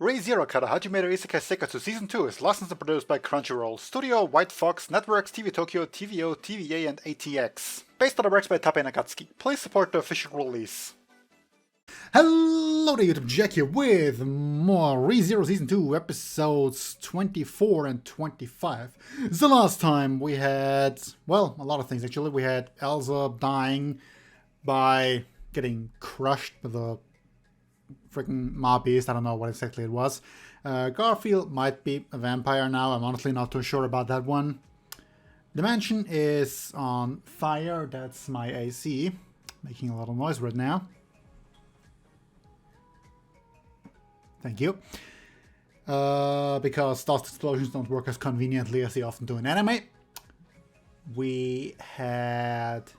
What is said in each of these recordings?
Re:Zero Kara Hajimeru Isekai Seikatsu Season 2 is licensed and produced by Crunchyroll, Studio, White Fox, Networks, TV Tokyo, TVO, TVA, and ATX. Based on the works by Tape Nagatsuki. Please support the official release. Hello there, YouTube, Jack here with more Re:Zero Season 2 episodes 24 and 25. So last time we had, well, a lot of things actually. We had Elsa dying by getting crushed with a freaking mob beast. I don't know what exactly it was. Garfield might be a vampire now. I'm honestly not too sure about that one. The mansion is on fire. That's my AC. Making a lot of noise right now. Thank you. Because dust explosions don't work as conveniently as they often do in anime. We had...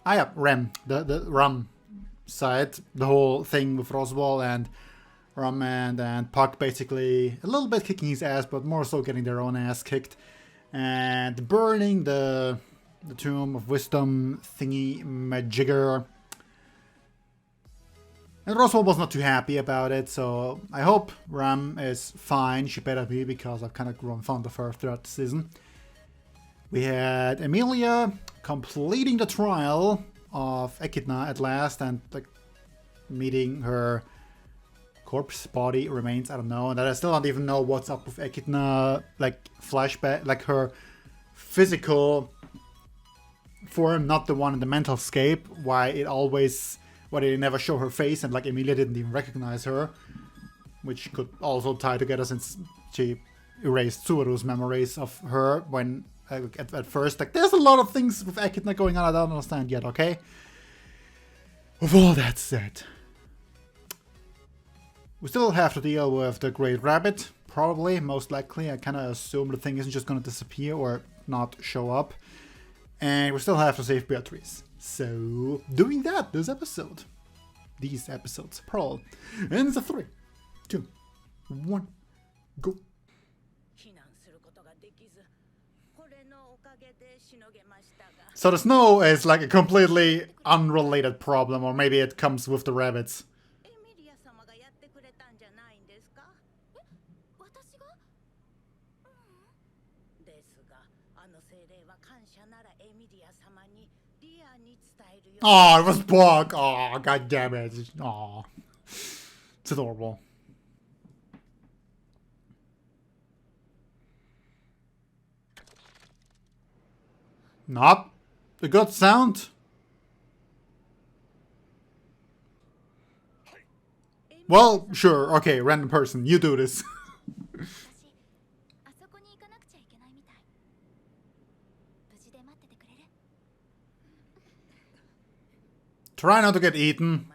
Ah yeah, Rem. The Rum side. The whole thing with Roswell and Rum and Puck basically a little bit kicking his ass, but more so getting their own ass kicked. And burning the Tomb of Wisdom thingy majigger. And Roswell was not too happy about it, so I hope Ram is fine. She better be, because I've kind of grown fond of her throughout the season. We had Emilia completing the trial of Echidna at last, and like meeting her corpse, body, remains, I don't know. And I still don't even know what's up with Echidna, like flashback, like her physical form, not the one in the mental scape. Why they never show her face, and like Emilia didn't even recognize her, which could also tie together since she erased Tsuru's memories of her when at first. Like, there's a lot of things with Echidna going on I don't understand yet, okay? With all that said, we still have to deal with the Great Rabbit, probably, most likely. I kind of assume the thing isn't just going to disappear or not show up. And we still have to save Beatrice. So, doing that these episodes, Pearl. And it's a 3, 2, 1, go. So the snow is like a completely unrelated problem, or maybe it comes with the rabbits. Oh, it was Buck. Oh, god damn it. Oh, it's adorable. Not a good sound. Well, sure. Okay, random person. You do this. Try not to get eaten.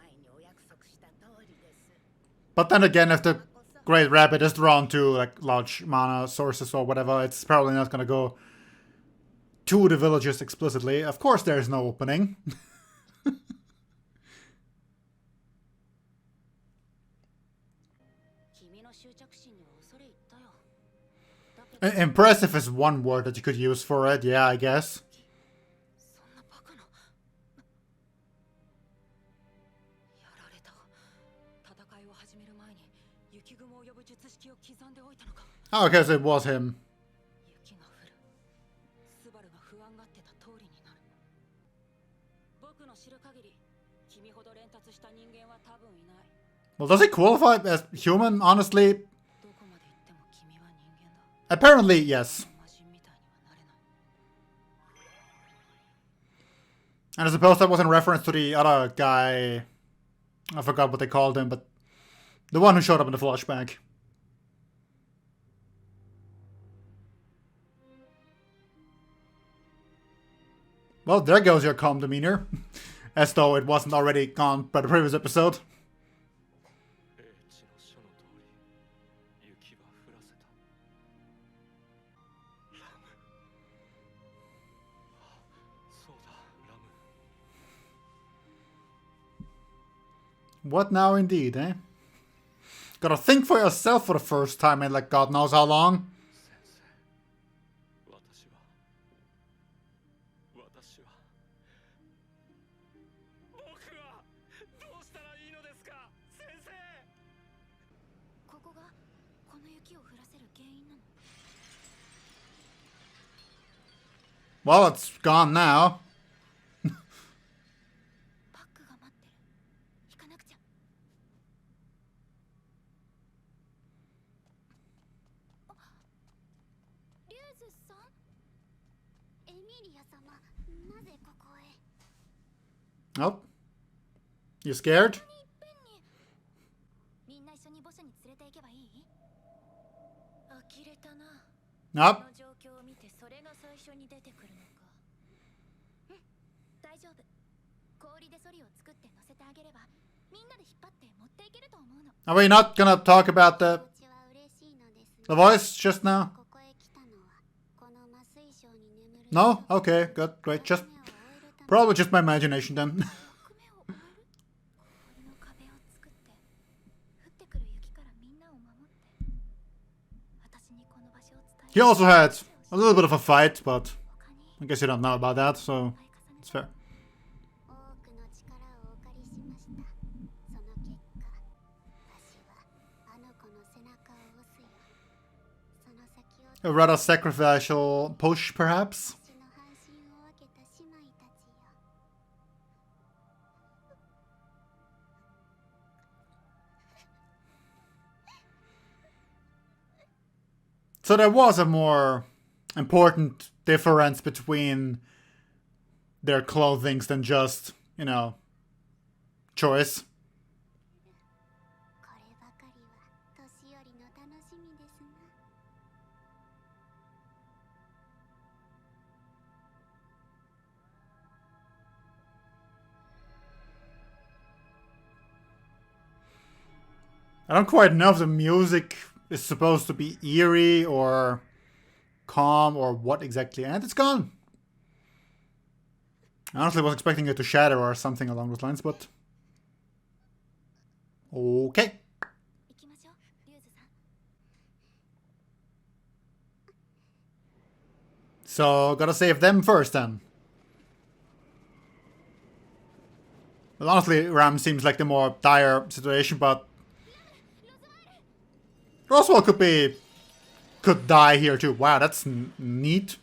But then again, if the Great Rabbit is drawn to like large mana sources or whatever, it's probably not gonna go to the villagers explicitly. Of course there's no opening. Impressive is one word that you could use for it, yeah, I guess. Oh, okay, so it was him. Well, does he qualify as human, honestly? Apparently, yes. And I suppose that was in reference to the other guy. I forgot what they called him, but the one who showed up in the flashback. Well, there goes your calm demeanor. As though it wasn't already gone by the previous episode. What now indeed, eh? Gotta think for yourself for the first time in like God knows how long. Well, it's gone now. Oh. You scared? Nope. Are we not gonna talk about the voice just now? No? Okay, good, great. Just probably just my imagination then. He also had a little bit of a fight, but I guess you don't know about that, so it's fair. A rather sacrificial push, perhaps? So there was a more important difference between their clothings than just, you know, choice. I don't quite know if the music is supposed to be eerie or calm or what exactly, and it's gone. I honestly was expecting it to shatter or something along those lines, but okay. So, gotta save them first then. Well, honestly, Ram seems like the more dire situation, but Roswell could die here too. Wow, that's neat.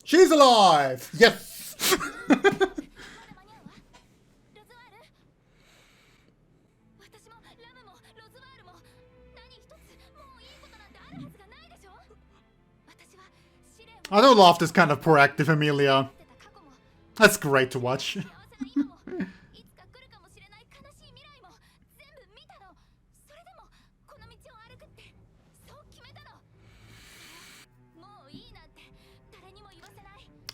She's alive! Yes! I do love this kind of proactive Emilia. That's great to watch.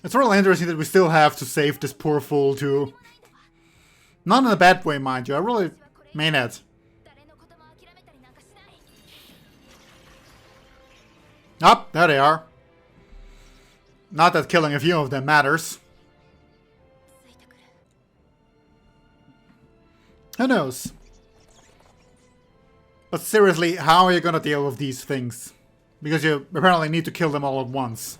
It's really interesting that we still have to save this poor fool too. Not in a bad way, mind you. I really mean it. Oh, there they are. Not that killing a few of them matters. Who knows? But seriously, how are you gonna deal with these things? Because you apparently need to kill them all at once.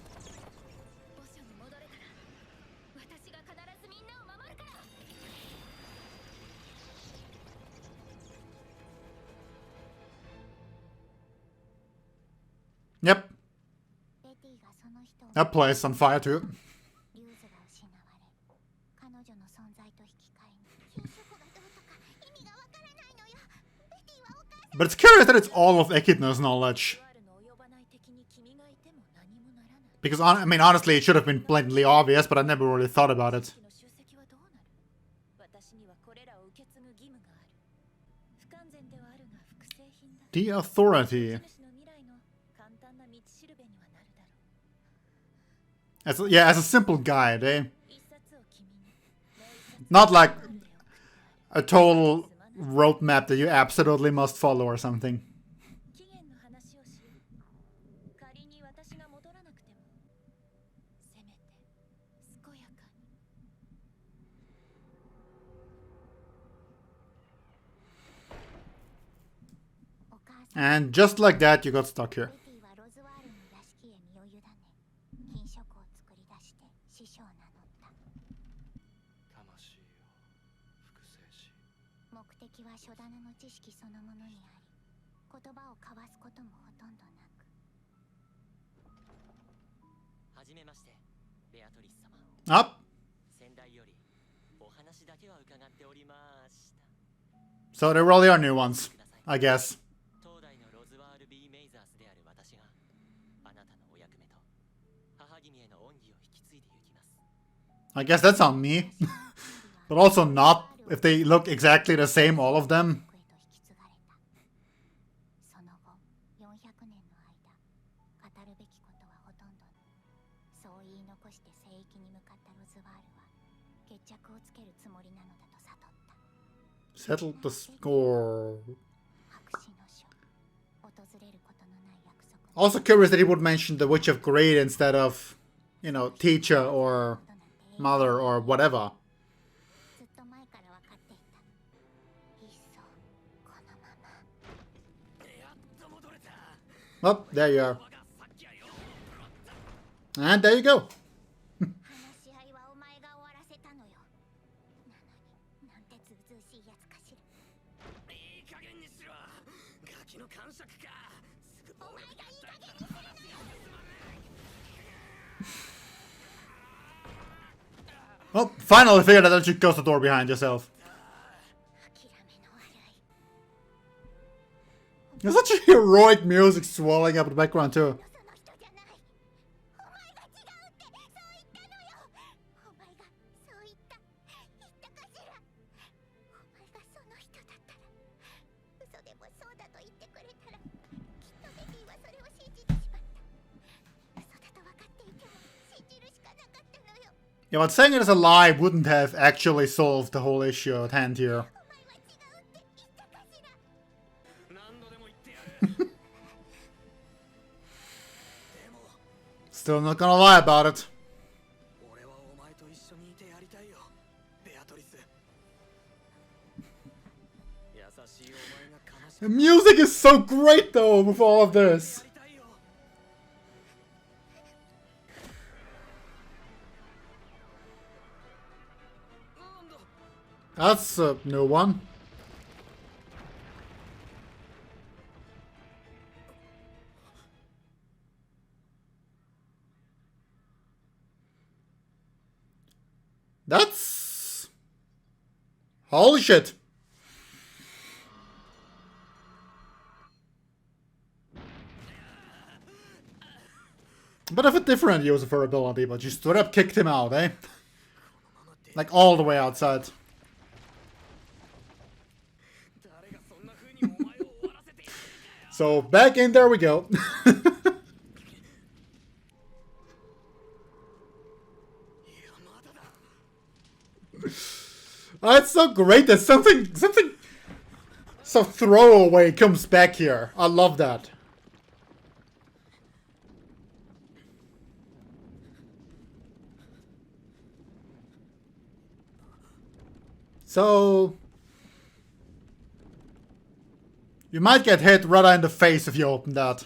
Yep. That place on fire too. But it's curious that it's all of Echidna's knowledge. Because, I mean, honestly, it should have been blatantly obvious, but I never really thought about it. The Authority. As a simple guide, eh? Not like a total roadmap that you absolutely must follow or something. And just like that, you got stuck here. Up. So there really are new ones, I guess. I guess that's on me. But also not if they look exactly the same, all of them. Settle the score. Also curious that he would mention the Witch of Greed instead of, you know, teacher or mother or whatever. Oh, there you are. And there you go. Well, finally figured out that you close the door behind yourself. There's such a heroic music swelling up in the background too. Yeah, but saying it as a lie wouldn't have actually solved the whole issue at hand here. Still not gonna lie about it. The music is so great though with all of this. That's a new one. That's... holy shit. Bit of a different use of her ability, but you straight up kicked him out, eh? Like all the way outside. So back in there we go. Oh, it's so great that something so throwaway comes back here. I love that. So you might get hit right in the face if you open that.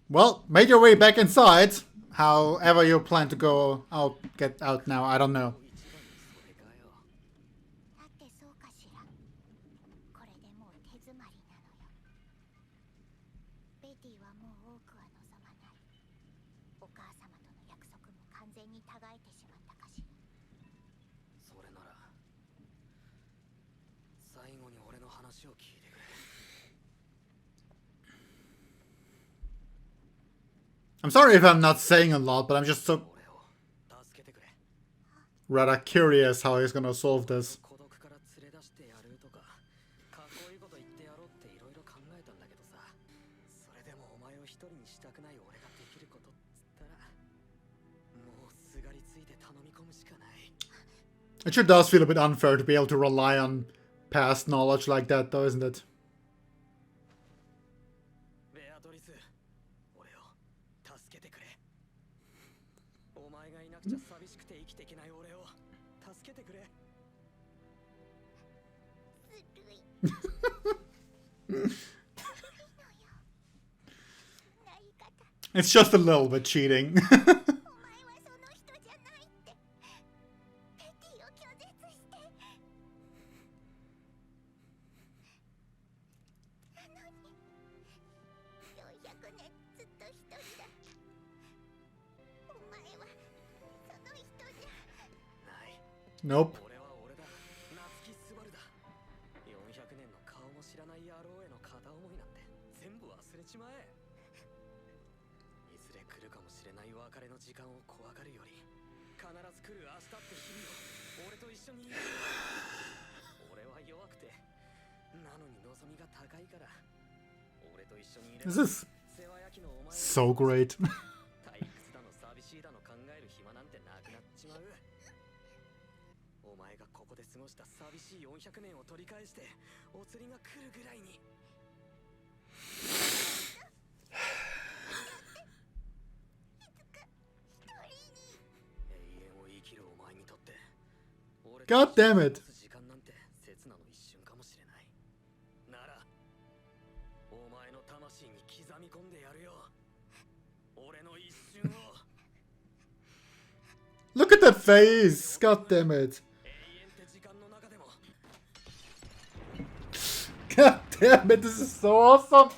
Well, make your way back inside. However you plan to go out, get out now, I don't know. I'm sorry if I'm not saying a lot, but I'm just so rather curious how he's gonna solve this. It sure does feel a bit unfair to be able to rely on past knowledge like that, though, isn't it? It's just a little bit cheating. Nope. This is so great. God damn it. Look at that face! God damn it. God damn it, this is so awesome!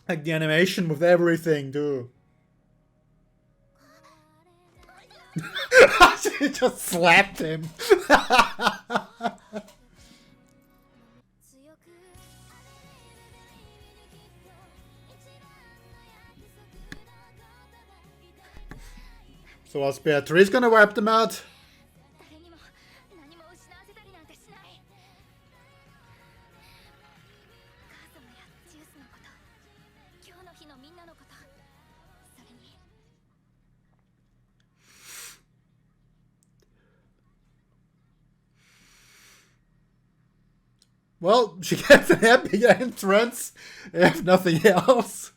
Like the animation with everything, dude. She just slapped him. So was Beatrice gonna wipe them out? Well, she gets an epic entrance, if nothing else.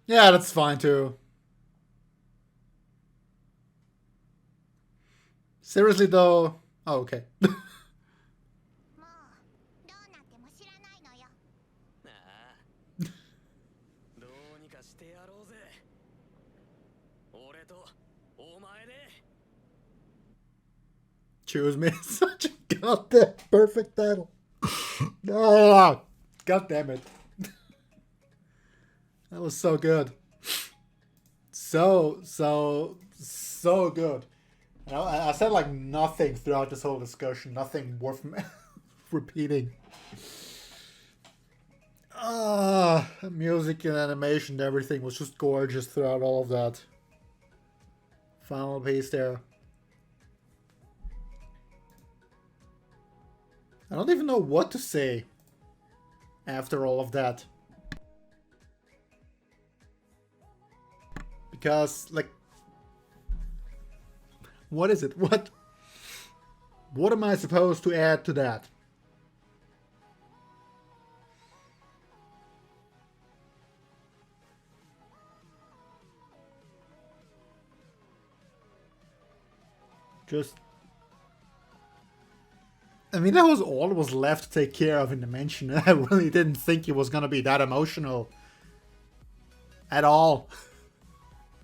Yeah, that's fine too. Seriously though. Oh, okay. Choose me. Such a goddamn perfect title. Oh, God damn it. That was so good. So good. You know, I said like nothing throughout this whole discussion. Nothing worth repeating. Music and animation, everything was just gorgeous throughout all of that. Final piece there. I don't even know what to say after all of that. Because, like, what is it? What am I supposed to add to that? Just, I mean, that was all that was left to take care of in Dimension. I really didn't think it was gonna be that emotional at all.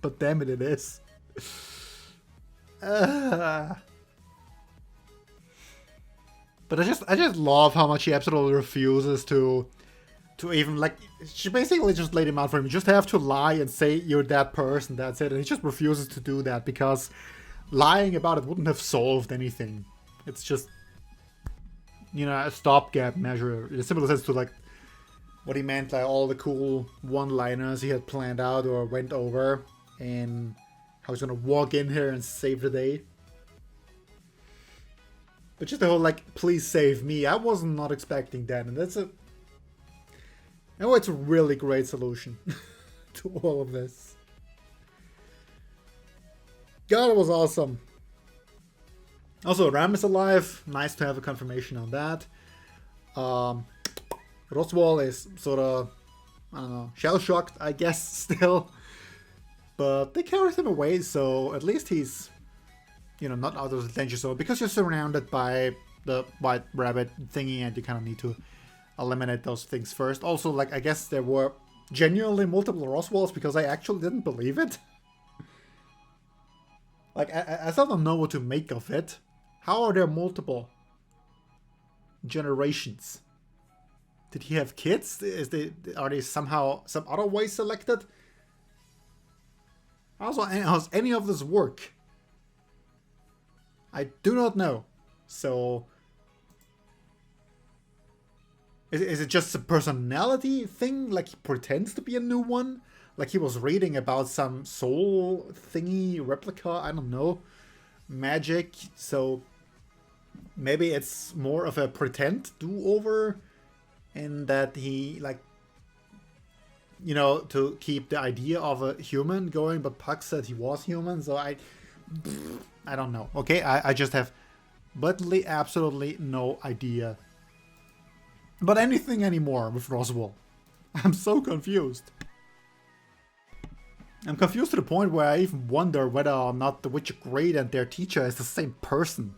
But damn it, it is. But I just love how much he absolutely refuses to even, like, she basically just laid him out for him. You just have to lie and say you're that person, that's it. And he just refuses to do that because lying about it wouldn't have solved anything. It's just, you know, a stopgap measure. In a similar sense to, like, what he meant, like all the cool one-liners he had planned out or went over, and how he's gonna walk in here and save the day. But just the whole, like, please save me, I was not expecting that, and that's a... Oh, it's a really great solution to all of this. God, it was awesome. Also, Ram is alive. Nice to have a confirmation on that. Roswell is sort of, I don't know, shell-shocked, I guess, still. But they carried him away, so at least he's, you know, not out of the danger zone. Because you're surrounded by the white rabbit thingy and you kind of need to eliminate those things first. Also, like, I guess there were genuinely multiple Roswells because I actually didn't believe it. Like, I still don't know what to make of it. How are there multiple generations? Did he have kids? Are they somehow some other way selected? Also, how's any of this work? I do not know. So, is it just a personality thing? Like he pretends to be a new one? Like he was reading about some soul thingy replica? I don't know. Magic. So maybe it's more of a pretend do-over, in that he, like, you know, to keep the idea of a human going, but Puck said he was human, so I don't know. Okay, I just have blatantly absolutely no idea about anything anymore with Roswell. I'm so confused. I'm confused to the point where I even wonder whether or not the Witcher Great and their teacher is the same person.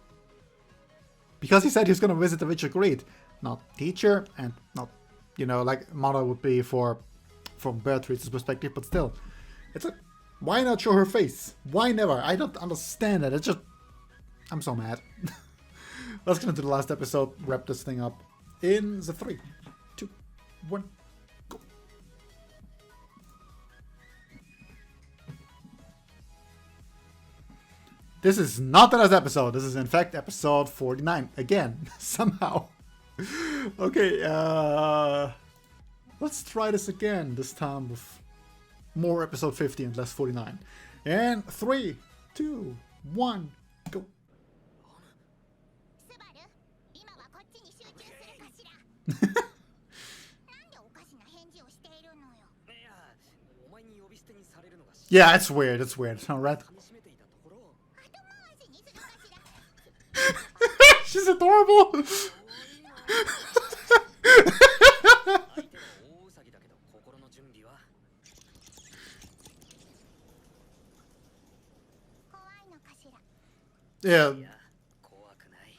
Because he said he's gonna visit the Witcher Great. Not teacher, and not, you know, like mother would be from Beatrice's perspective, but still. It's like, why not show her face? Why never? I don't understand it. It's just, I'm so mad. Let's get into the last episode, wrap this thing up in the 3, 2, 1, go. This is not the last episode. This is in fact episode 49 again, somehow. Okay, let's try this again, this time with more episode 50 and less 49. And 3, 2, 1, go. Yeah, it's weird, it's weird. Alright. She's adorable! Yeah.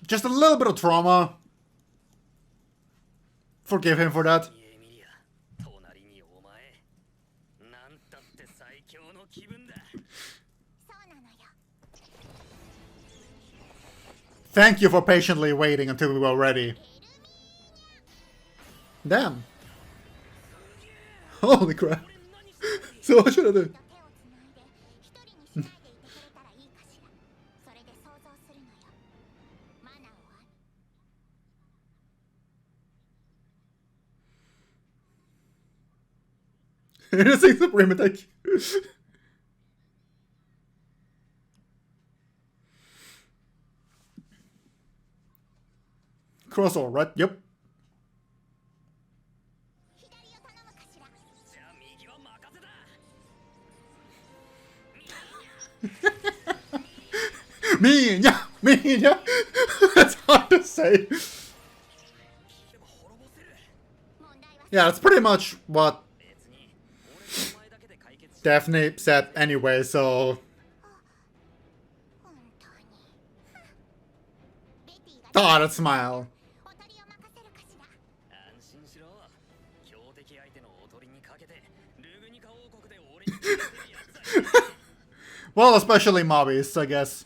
Just a little bit of trauma. Forgive him for that. Thank you for patiently waiting until we were ready. Damn. Holy crap. So what should I do? Innocent Supreme attack. Crossover, right? Yep. Minya! Minya! That's hard to say. Yeah, that's pretty much what Daphne said anyway, so... Ah, that smile. Well, especially mobbies, I guess.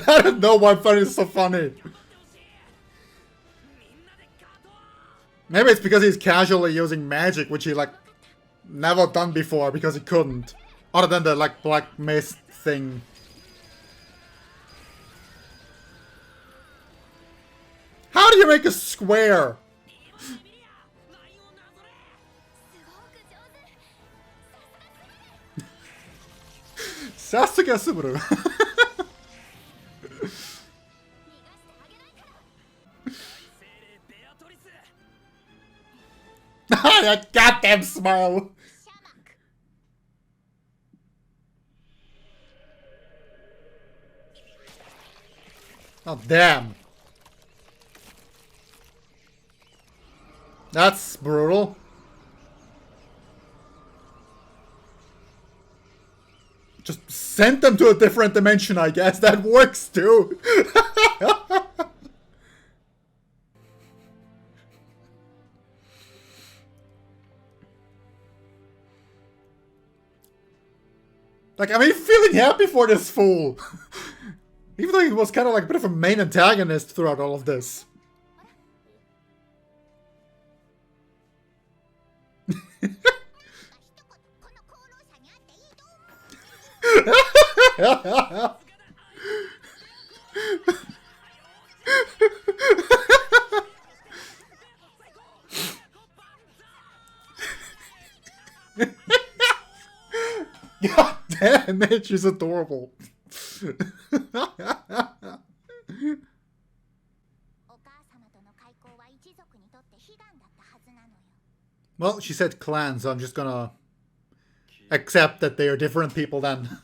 I don't know why Fun is so funny. Maybe it's because he's casually using magic, which he, like, never done before because he couldn't. Other than the, like, black mist thing. How do you make a square? Sasuke Subaru. That goddamn smile. Oh, damn. That's brutal. Just send them to a different dimension, I guess. That works too. Like, I'm even feeling happy for this fool. Even though he was kind of like a bit of a main antagonist throughout all of this. God damn it, she's adorable. Well, she said clan, so I'm just gonna accept that they are different people then.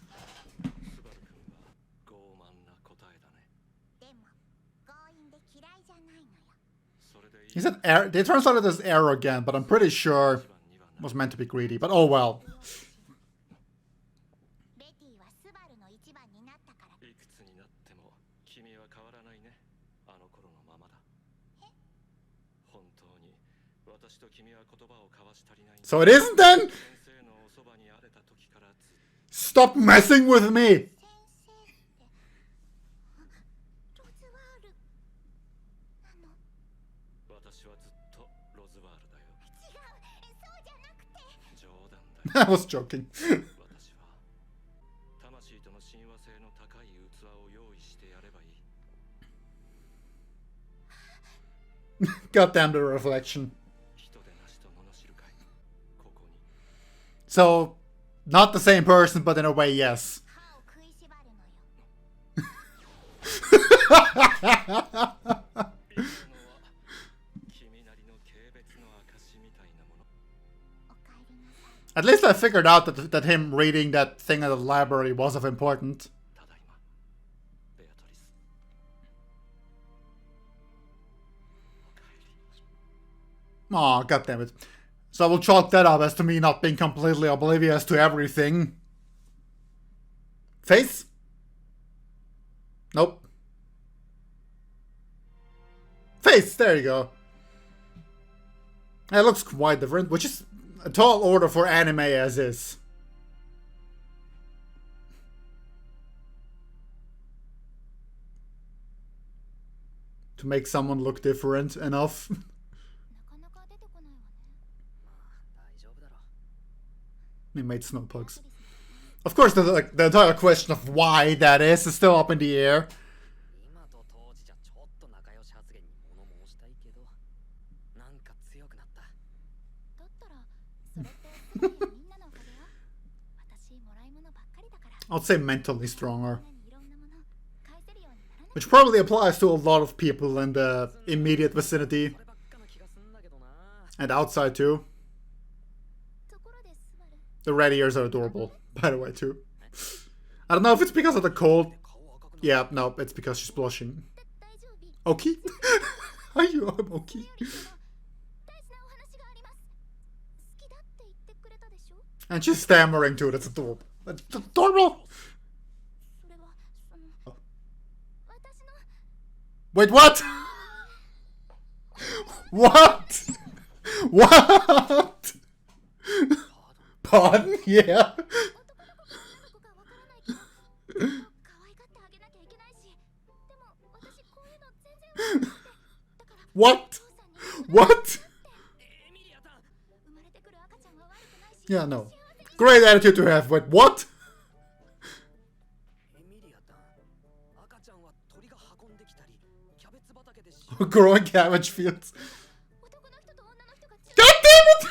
He said they translated as arrogant, but I'm pretty sure it was meant to be greedy, but oh well. So it isn't then? Stop messing with me! I was joking. Goddamn the reflection. So, not the same person, but in a way, yes. At least I figured out that him reading that thing at the library was of importance. Aw, goddammit. So I will chalk that up as to me not being completely oblivious to everything. Face? Nope. Face, there you go. It looks quite different, which is a tall order for anime as is. To make someone look different enough. He made snowpugs. Of course, the entire question of why that is still up in the air. I'd say mentally stronger. Which probably applies to a lot of people in the immediate vicinity. And outside too. The red ears are adorable, by the way, too. I don't know if it's because of the cold. Yeah, no, it's because she's blushing. Oki? Are you Oki? And she's stammering too, that's adorable. That's adorable! Oh. Wait, what? What? What? Pardon? Yeah. What? What? Yeah, no. Great attitude to have, but what? Growing cabbage fields. God damn it!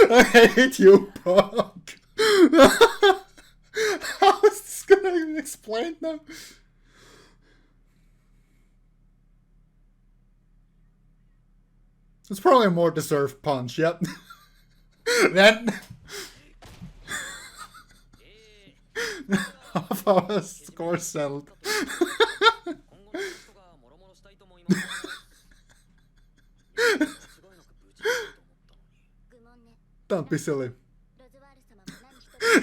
I hate you, punk. How is this gonna even explain now? It's probably a more deserved punch, yep. Then half our score settled. Don't be silly.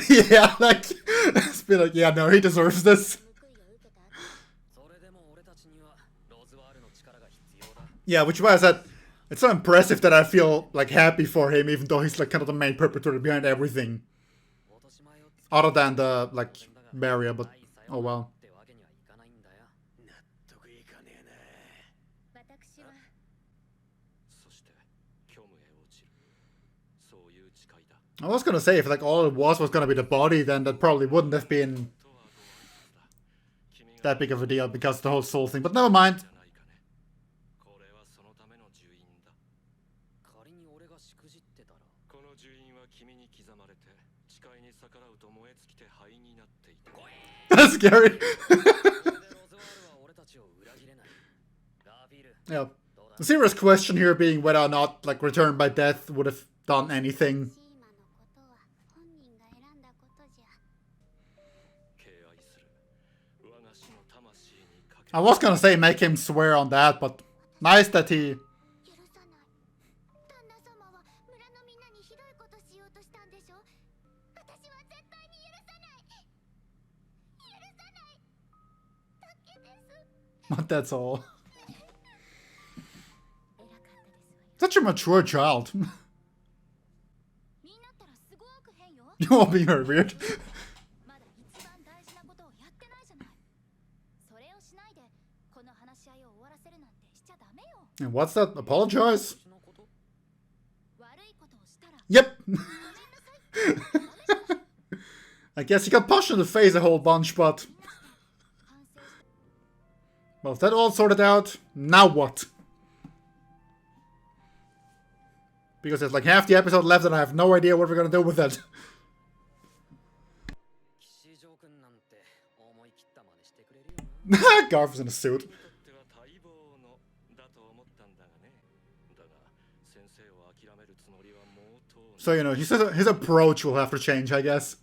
Yeah, like, it's been like, yeah, no, he deserves this. Yeah, which is why I said, it's so impressive that I feel, like, happy for him, even though he's, like, kind of the main perpetrator behind everything. Other than the, like, barrier, but, oh well. I was gonna say, if like all it was gonna be the body, then that probably wouldn't have been that big of a deal because of the whole soul thing, but never mind. That's scary. Yeah. The serious question here being whether or not like Return by Death would have done anything. I was gonna say make him swear on that, but nice that he... But that's all. Such a mature child. You all being her weird. And what's that? Apologize? Yep. I guess he got punched in the face a whole bunch, but... Well, if that all sorted out, now what? Because there's like half the episode left and I have no idea what we're gonna do with it. Garf is in a suit. So, you know, he says his approach will have to change, I guess.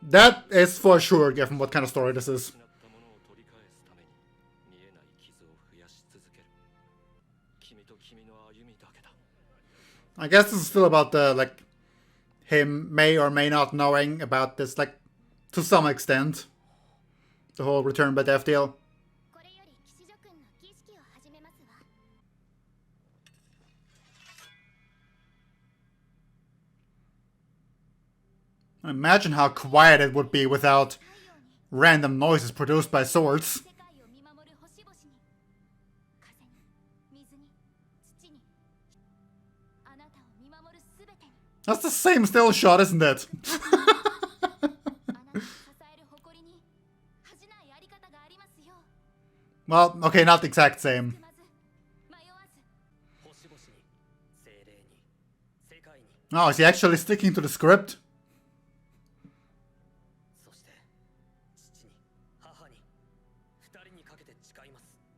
That is for sure, given what kind of story this is. I guess this is still about the, like, him may or may not knowing about this, like, to some extent. The whole Return by Death deal. Imagine how quiet it would be without random noises produced by swords. That's the same still shot, isn't it? Well, okay, not the exact same. Oh, is he actually sticking to the script?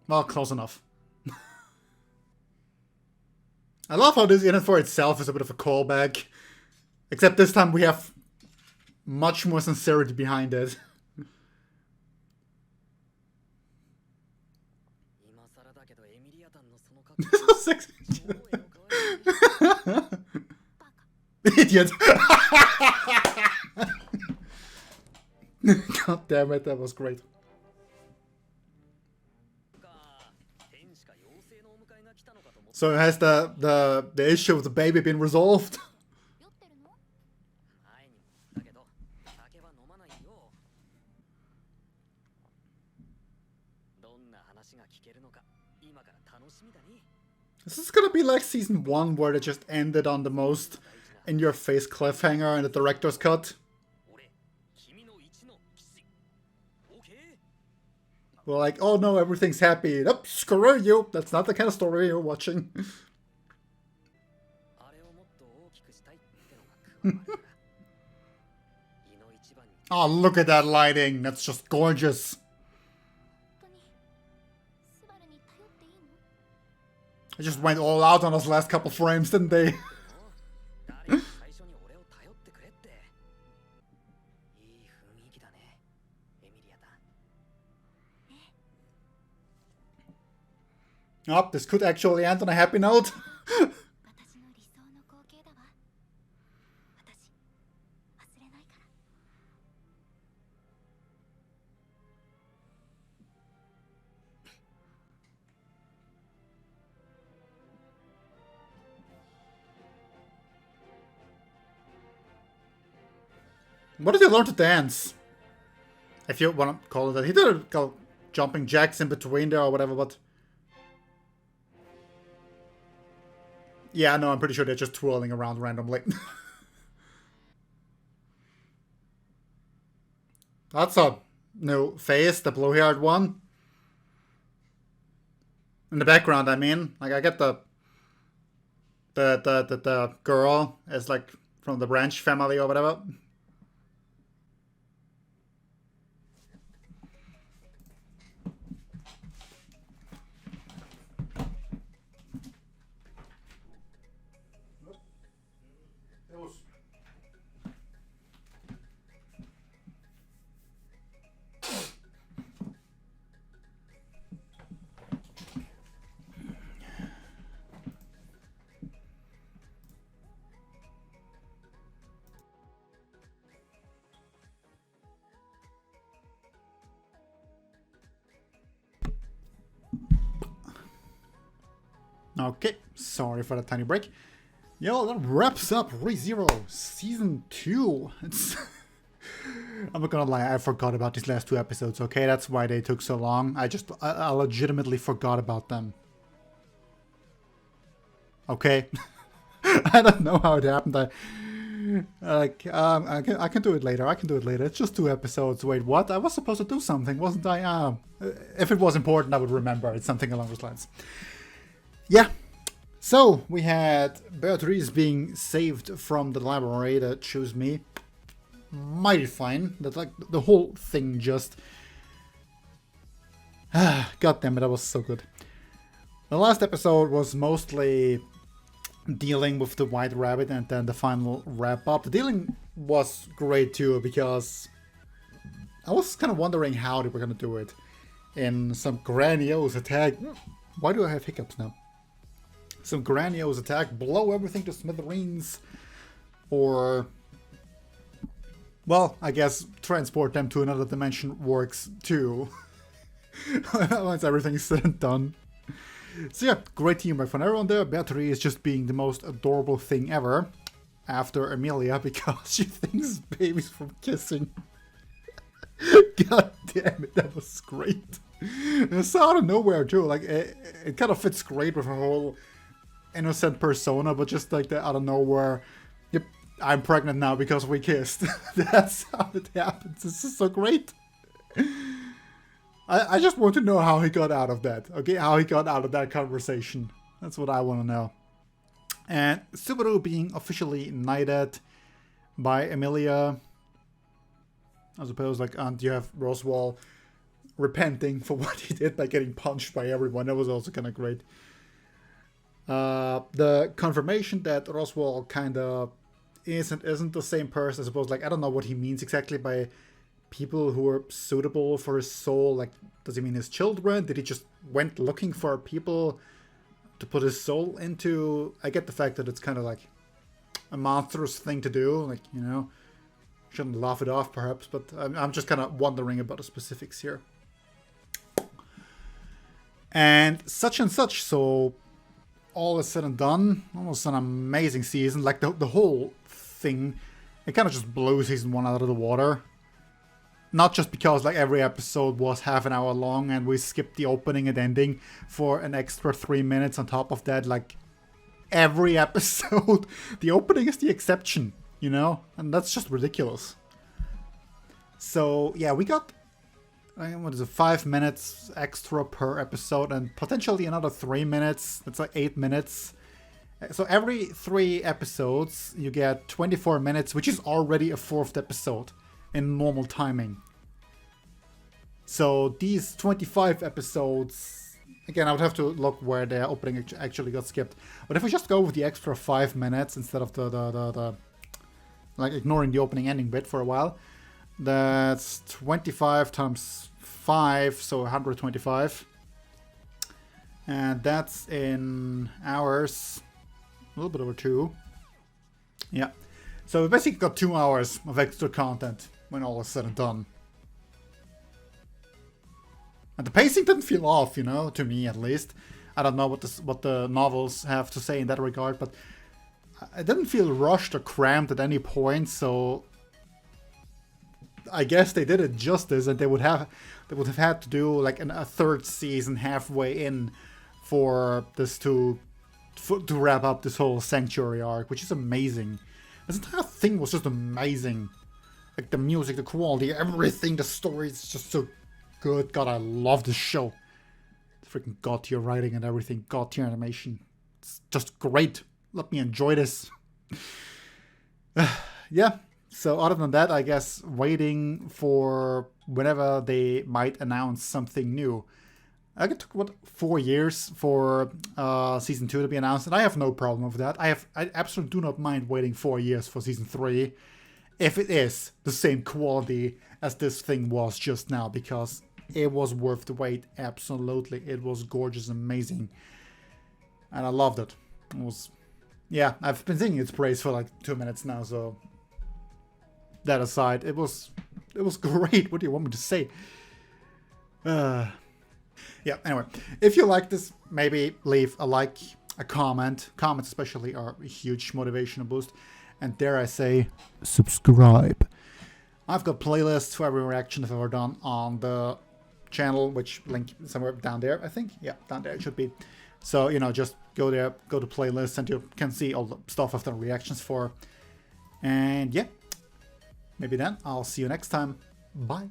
Well, close enough. I love how this in and for itself is a bit of a callback. Except this time we have much more sincerity behind it. So sexy. Idiot. God damn it, that was great. So has the issue of the baby been resolved? This is gonna be like season 1 where they just ended on the most in-your-face cliffhanger in the director's cut. We're like, oh no, everything's happy. Nope, screw you. That's not the kind of story you're watching. Oh, look at that lighting. That's just gorgeous. I just went all out on those last couple frames, didn't they? Oh, this could actually end on a happy note. What did he learn to dance? If you want to call it that. He did go jumping jacks in between there or whatever, but... Yeah, no, I'm pretty sure they're just twirling around randomly. That's a new face, the blue-haired one. In the background, I mean. Like, I get the girl as, like, from the Branch family or whatever. Okay, sorry for the tiny break. Yo, that wraps up ReZero Season 2. It's I'm not gonna lie, I forgot about these last 2 episodes, okay? That's why they took so long. I legitimately forgot about them. Okay? I don't know how it happened. I can do it later. I can do it later. It's just 2 episodes. Wait, what? I was supposed to do something, wasn't I? If it was important, I would remember. It's something along those lines. Yeah, so we had Beatrice being saved from the library that chose me. Mighty fine. That, like, the whole thing just... God damn it, that was so good. The last episode was mostly dealing with the White Rabbit and then the final wrap up. The dealing was great too, because I was kind of wondering how they were going to do it. In some grandiose attack... Why do I have hiccups now? Some grandiose attack, blow everything to smithereens, or, well, I guess transport them to another dimension works too, once everything's said and done. So yeah, great teamwork from everyone there. Beatrice is just being the most adorable thing ever, after Emilia, because she thinks babies from kissing. God damn it, that was great. It's out of nowhere too, like, it kind of fits great with her whole innocent persona, but just like the out of nowhere, yep, I'm pregnant now because we kissed. That's how it happens. It's just so great. I just want to know how he got out of that. Okay, how he got out of that conversation. That's what I want to know. And Subaru being officially knighted by Emilia. I suppose, like, and you have Roswell repenting for what he did by getting punched by everyone. That was also kind of great. The confirmation that Roswell kind of isn't the same person, I suppose. Like, I don't know what he means exactly by people who are suitable for his soul. Like, does he mean his children? Did he just went looking for people to put his soul into? I get the fact that it's kind of like a monstrous thing to do. Like, you know, shouldn't laugh it off perhaps, but I'm just kind of wondering about the specifics here. And such, so all is said and done, almost an amazing season. Like, the whole thing, it kind of just blew season 1 out of the water. Not just because, like, every episode was half an hour long and we skipped the opening and ending for an extra 3 minutes on top of that. Like, every episode, the opening is the exception, you know? And that's just ridiculous. So, yeah, we got what is it, 5 minutes extra per episode, and potentially another 3 minutes. That's like 8 minutes. So every 3 episodes, you get 24 minutes, which is already a 4th episode in normal timing. So these 25 episodes, again, I would have to look where the opening actually got skipped. But if we just go with the extra 5 minutes instead of the like ignoring the opening ending bit for a while, that's 25 times 5, so 125. And that's in hours, a little bit over 2. Yeah. So we basically got 2 hours of extra content when all is said and done. And the pacing didn't feel off, you know, to me at least. I don't know what the novels have to say in that regard, but it didn't feel rushed or cramped at any point, so I guess they did it justice, and they would have had to do like a 3rd season halfway in for this to wrap up this whole Sanctuary arc, which is amazing. This entire thing was just amazing. Like the music, the quality, everything, the story is just so good. God, I love this show. Freaking god tier writing and everything, god tier animation. It's just great. Let me enjoy this. Yeah. So other than that, I guess waiting for whenever they might announce something new. I it took 4 years for season 2 to be announced, and I have no problem with that. I absolutely do not mind waiting 4 years for season 3 if it is the same quality as this thing was just now, because it was worth the wait. Absolutely, it was gorgeous, amazing, and I loved it. It was, yeah, I've been singing its praise for like 2 minutes now, so. That aside, it was great. What do you want me to say? Yeah, anyway, if you like this, maybe leave a like, a comment. Comments especially are a huge motivational boost. And dare I say, subscribe. I've got playlists for every reaction I've ever done on the channel, which link somewhere down there, I think. Yeah, down there it should be. So, you know, just go there, go to playlists, and you can see all the stuff I've done reactions for. And yeah. Maybe then I'll see you next time. Bye.